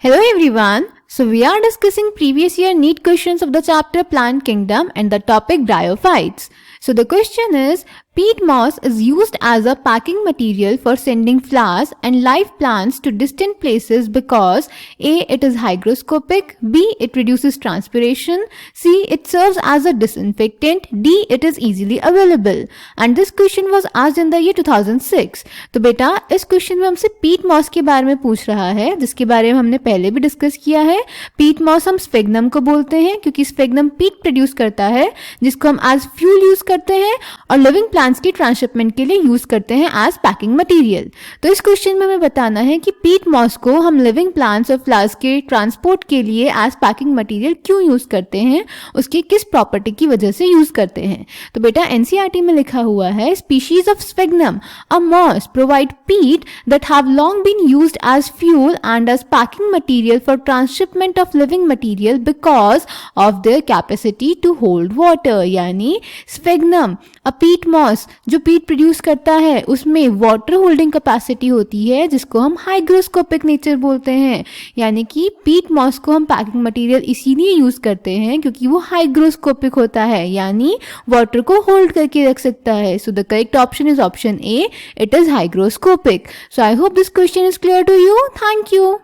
Hello everyone. So we are discussing previous year NEET questions of the chapter Plant Kingdom and the topic Bryophytes. So the question is, peat moss is used as a packing material for sending flowers and live plants to distant places because A. It is hygroscopic, B. It reduces transpiration, C. It serves as a disinfectant, D. It is easily available. And this question was asked in the year 2006. तो बेटा इस question में हमसे पीट moss के बारे में पूछ रहा है, जिसके बारे में हमने पहले भी डिस्कस किया है। पीट मॉस हम स्फेग्नम को बोलते हैं क्योंकि स्फेग्नम पीट प्रोड्यूस करता है, जिसको हम एज फ्यूल यूज करते हैं और लिविंग प्लांट्स की ट्रांसशिपमेंट के लिए यूज करते हैं एज पैकिंग मटेरियल। तो इस क्वेश्चन में हमें बताना है कि पीट मॉस को हम लिविंग प्लांट्स और फ्लावर्स के ट्रांसपोर्ट के लिए एज पैकिंग मटेरियल क्यों यूज करते हैं, उसकी किस प्रॉपर्टी की वजह से यूज करते हैं। तो बेटा एनसीईआरटी में लिखा हुआ है, species of sphagnum a moss provide peat that have long been used as fuel and as packing material for transshipment of living material because of their capacity to hold water. यानी sphagnum अ पीट moss जो पीट produce करता है उसमें water holding capacity होती है, जिसको हम हाइग्रोस्कोपिक नेचर बोलते हैं। यानी कि पीट मॉस को हम पैकिंग मटेरियल इसीलिए यूज करते हैं क्योंकि वो हाइग्रोस्कोपिक होता है, यानी वाटर को होल्ड करके रख सकता है। So the correct option is option A, it is hygroscopic. So I hope this question is clear to you. Thank you.